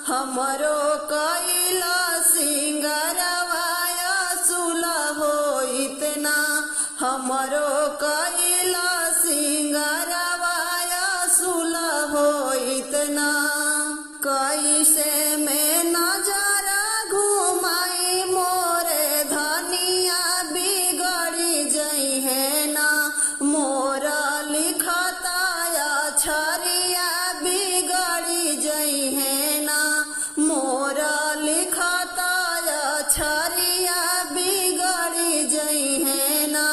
हमरो कैला सिंगरवाया सुला होइत ना, हमरो कैला सिंगरवाया सुला होइत ना। कैसे में नजरा घुमाई मोरे धनिया बिगड़ी जई है ना, मोरा लिखताया छरिया बिगड़ी जई है ना, मोरा लिखताया छरिया बिगड़ी जई है ना।